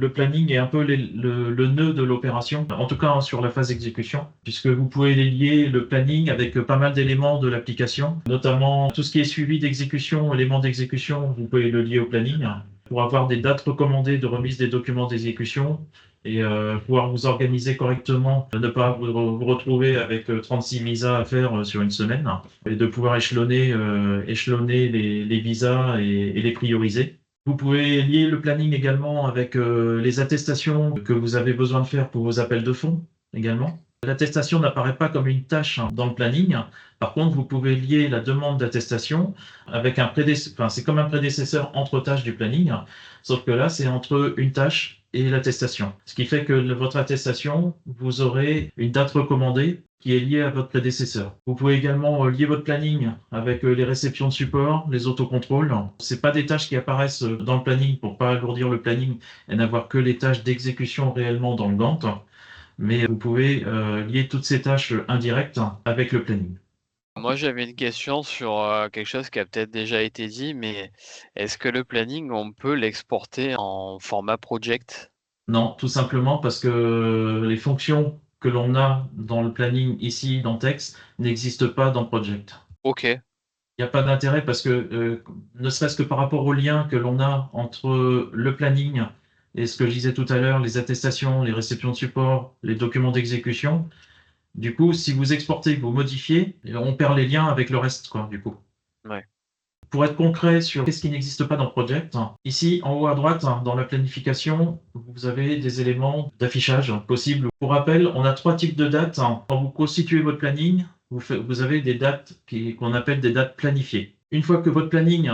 Le planning est un peu le nœud de l'opération, en tout cas sur la phase exécution, puisque vous pouvez lier le planning avec pas mal d'éléments de l'application, notamment tout ce qui est suivi d'exécution, éléments d'exécution, vous pouvez le lier au planning pour avoir des dates recommandées de remise des documents d'exécution et pouvoir vous organiser correctement, ne pas vous retrouver avec 36 visas à faire sur une semaine et de pouvoir échelonner les visas et les prioriser. Vous pouvez lier le planning également avec les attestations que vous avez besoin de faire pour vos appels de fonds également. L'attestation n'apparaît pas comme une tâche dans le planning. Par contre, vous pouvez lier la demande d'attestation avec enfin, c'est comme un prédécesseur entre tâches du planning, sauf que là, c'est entre une tâche et l'attestation. Ce qui fait que votre attestation, vous aurez une date recommandée qui est liée à votre prédécesseur. Vous pouvez également lier votre planning avec les réceptions de support, les autocontrôles. C'est pas des tâches qui apparaissent dans le planning pour pas alourdir le planning et n'avoir que les tâches d'exécution réellement dans le Gantt, mais vous pouvez lier toutes ces tâches indirectes avec le planning. Moi, j'avais une question sur, quelque chose qui a peut-être déjà été dit, mais est-ce que le planning, on peut l'exporter en format project? Non, tout simplement parce que les fonctions que l'on a dans le planning ici dans Text n'existent pas dans Project. OK, Il n'y a pas d'intérêt parce que, ne serait-ce que par rapport au lien que l'on a entre le planning et ce que je disais tout à l'heure, les attestations, les réceptions de support, les documents d'exécution, du coup, si vous exportez, que vous modifiez, on perd les liens avec le reste, quoi, du coup. ouais. Pour être concret sur qu'est-ce qui n'existe pas dans Project, ici en haut à droite, dans la planification, vous avez des éléments d'affichage possibles. Pour rappel, on a trois types de dates. Quand vous constituez votre planning, vous avez des dates qu'on appelle des dates planifiées. Une fois que votre planning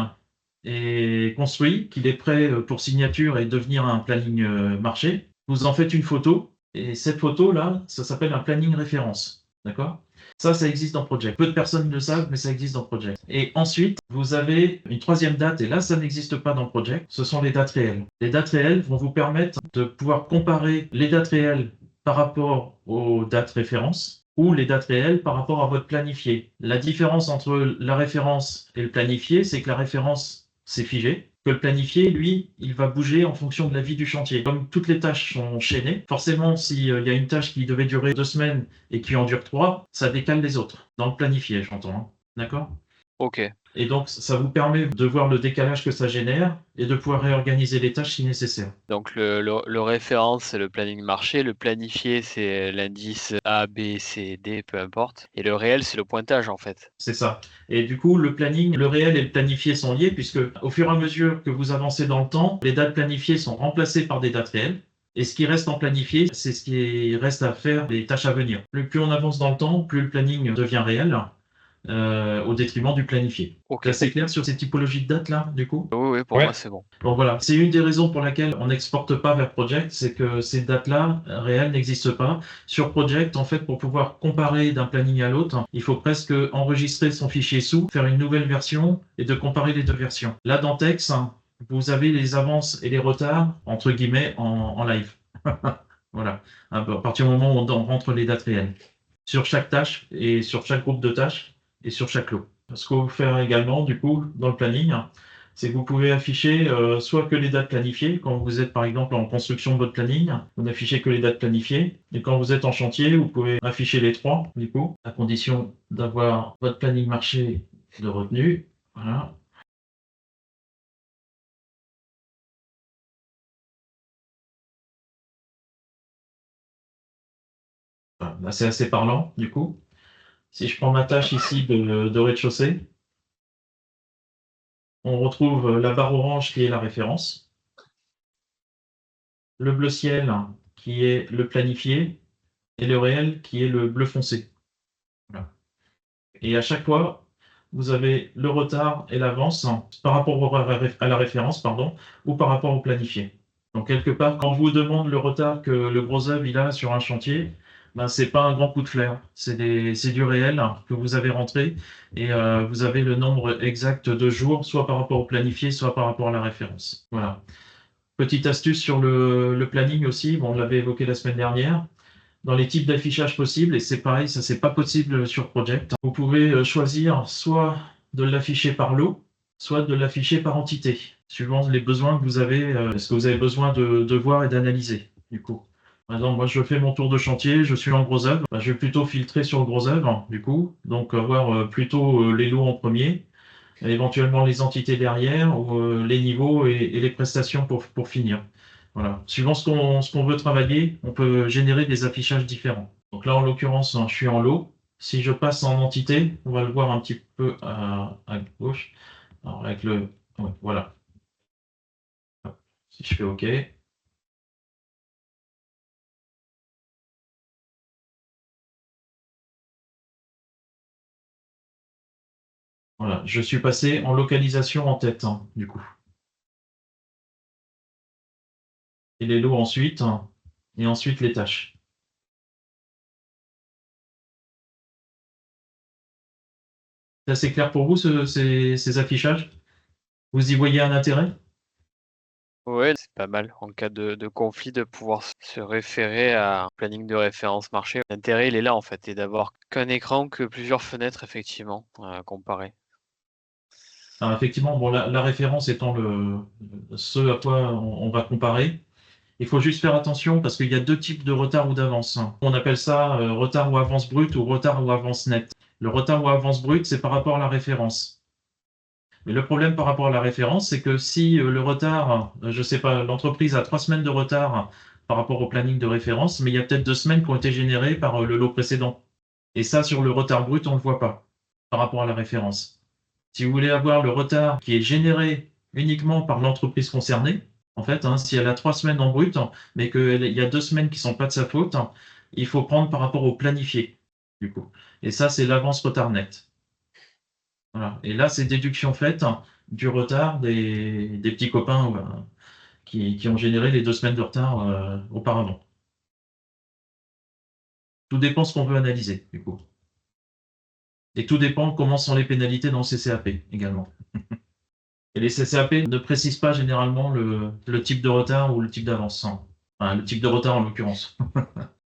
est construit, qu'il est prêt pour signature et devenir un planning marché, vous en faites une photo et cette photo-là, ça s'appelle un planning référence. D'accord? Ça existe dans Project. Peu de personnes le savent, mais ça existe dans Project. Et ensuite, vous avez une troisième date, et là, ça n'existe pas dans Project. Ce sont les dates réelles. Les dates réelles vont vous permettre de pouvoir comparer les dates réelles par rapport aux dates références ou les dates réelles par rapport à votre planifié. La différence entre la référence et le planifié, c'est que la référence, c'est figé, que le planifié, lui, il va bouger en fonction de la vie du chantier. Comme toutes les tâches sont chaînées, forcément, s'il y a une tâche qui devait durer 2 semaines et qui en dure 3, ça décale les autres. Dans le planifié, j'entends. Hein. D'accord? OK. Et donc, ça vous permet de voir le décalage que ça génère et de pouvoir réorganiser les tâches si nécessaire. Donc le référent, c'est le planning marché, le planifié, c'est l'indice A, B, C, D, peu importe et le réel, c'est le pointage, en fait? C'est ça. Et du coup, le planning, le réel et le planifié sont liés puisque au fur et à mesure que vous avancez dans le temps, les dates planifiées sont remplacées par des dates réelles. Et ce qui reste en planifié, c'est ce qui reste à faire des tâches à venir. Plus on avance dans le temps, plus le planning devient réel, au détriment du planifié. C'est OK. assez clair sur ces typologies de dates-là, du coup? Oui, oui, pour moi, Ouais, c'est bon. Donc voilà, c'est une des raisons pour laquelle on n'exporte pas vers Project, c'est que ces dates-là réelles n'existent pas. Sur Project, en fait, pour pouvoir comparer d'un planning à l'autre, il faut presque enregistrer son fichier sous, faire une nouvelle version et de comparer les deux versions. Là, dans Tex, vous avez les avances et les retards, entre guillemets, en live. Voilà, à partir du moment où on rentre les dates réelles. Sur chaque tâche et sur chaque groupe de tâches et sur chaque lot. Ce qu'on peut faire également, du coup, dans le planning, c'est que vous pouvez afficher soit que les dates planifiées, quand vous êtes par exemple en construction de votre planning, vous n'affichez que les dates planifiées, et quand vous êtes en chantier, vous pouvez afficher les trois, du coup, à condition d'avoir votre planning marché de retenu. Voilà. Voilà. Là, c'est assez parlant, du coup. Si je prends ma tâche ici de rez-de-chaussée, on retrouve la barre orange qui est la référence, le bleu ciel qui est le planifié, et le réel qui est le bleu foncé. Voilà. Et à chaque fois, vous avez le retard et l'avance par rapport à la référence, pardon, ou par rapport au planifié. Donc quelque part, quand on vous demande le retard que le gros œuvre il a sur un chantier, ben, c'est pas un grand coup de flair, c'est du réel que vous avez rentré et vous avez le nombre exact de jours, soit par rapport au planifié, soit par rapport à la référence. Voilà. Petite astuce sur le planning aussi, bon, on l'avait évoqué la semaine dernière dans les types d'affichage possibles, et c'est pareil, ça c'est pas possible sur Project. Vous pouvez choisir soit de l'afficher par lot, soit de l'afficher par entité, suivant les besoins que vous avez, ce que vous avez besoin de voir et d'analyser, du coup. Par exemple, moi, je fais mon tour de chantier, je suis en gros œuvre, bah, je vais plutôt filtrer sur le gros œuvre, du coup, donc avoir plutôt les lots en premier, éventuellement les entités derrière, ou les niveaux et les prestations pour finir. Voilà. Suivant ce qu'on veut travailler, on peut générer des affichages différents. Donc là, en l'occurrence, je suis en lot. Si je passe en entité, on va le voir un petit peu à gauche. Alors, avec le... ouais, voilà. Si je fais OK. Voilà, je suis passé en localisation en tête, hein, du coup. Et les lots ensuite, hein, et ensuite les tâches. C'est assez clair pour vous, ces affichages? Vous y voyez un intérêt? Ouais, c'est pas mal en cas de conflit de pouvoir se référer à un planning de référence marché. L'intérêt, il est là en fait, et d'avoir qu'un écran que plusieurs fenêtres effectivement, à comparer. Alors effectivement, bon, la référence étant ce à quoi on va comparer, il faut juste faire attention parce qu'il y a deux types de retard ou d'avance. On appelle ça retard ou avance brute ou retard ou avance nette. Le retard ou avance brute, c'est par rapport à la référence. Mais le problème par rapport à la référence, c'est que si le retard, je sais pas, l'entreprise a 3 semaines de retard par rapport au planning de référence, mais il y a peut-être 2 semaines qui ont été générées par le lot précédent. Et ça, sur le retard brut, on ne le voit pas par rapport à la référence. Si vous voulez avoir le retard qui est généré uniquement par l'entreprise concernée, en fait, hein, si elle a 3 semaines en brut, mais qu'il y a 2 semaines qui ne sont pas de sa faute, il faut prendre par rapport au planifié, du coup. Et ça, c'est l'avance retard net. Voilà. Et là, c'est déduction faite du retard des petits copains qui ont généré les 2 semaines de retard auparavant. Tout dépend ce qu'on veut analyser, du coup. Et tout dépend comment sont les pénalités dans le CCAP également. Et les CCAP ne précisent pas généralement le type de retard ou le type d'avance, hein. Enfin, le type de retard en l'occurrence.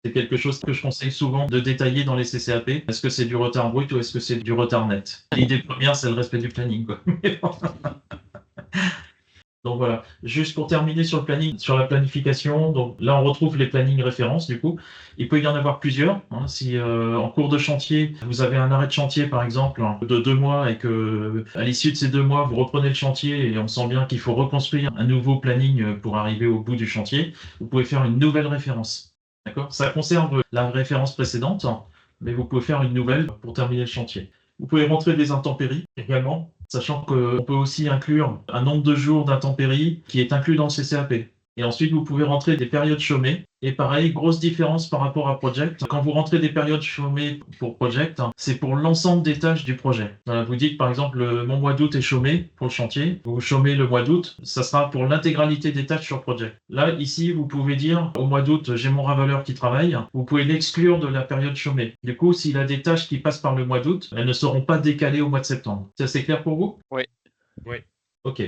C'est quelque chose que je conseille souvent de détailler dans les CCAP. Est-ce que c'est du retard brut ou est-ce que c'est du retard net? L'idée première, c'est le respect du planning, quoi. Donc voilà, juste pour terminer sur le planning, sur la planification, donc là on retrouve les plannings références du coup. Il peut y en avoir plusieurs, hein. Si en cours de chantier, vous avez un arrêt de chantier par exemple de 2 mois et que à l'issue de ces 2 mois, vous reprenez le chantier et on sent bien qu'il faut reconstruire un nouveau planning pour arriver au bout du chantier, vous pouvez faire une nouvelle référence. D'accord? Ça conserve la référence précédente, mais vous pouvez faire une nouvelle pour terminer le chantier. Vous pouvez rentrer des intempéries également, sachant qu'on peut aussi inclure un nombre de jours d'intempéries qui est inclus dans le CCAP. Et ensuite, vous pouvez rentrer des périodes chômées. Et pareil, grosse différence par rapport à Project. Quand vous rentrez des périodes chômées pour Project, c'est pour l'ensemble des tâches du projet. Vous dites par exemple, mon mois d'août est chômé pour le chantier. Vous chômez le mois d'août, ça sera pour l'intégralité des tâches sur Project. Là, ici, vous pouvez dire, au mois d'août, j'ai mon ravaleur qui travaille. Vous pouvez l'exclure de la période chômée. Du coup, s'il a des tâches qui passent par le mois d'août, elles ne seront pas décalées au mois de septembre. C'est assez clair pour vous? Oui. Oui. Ok.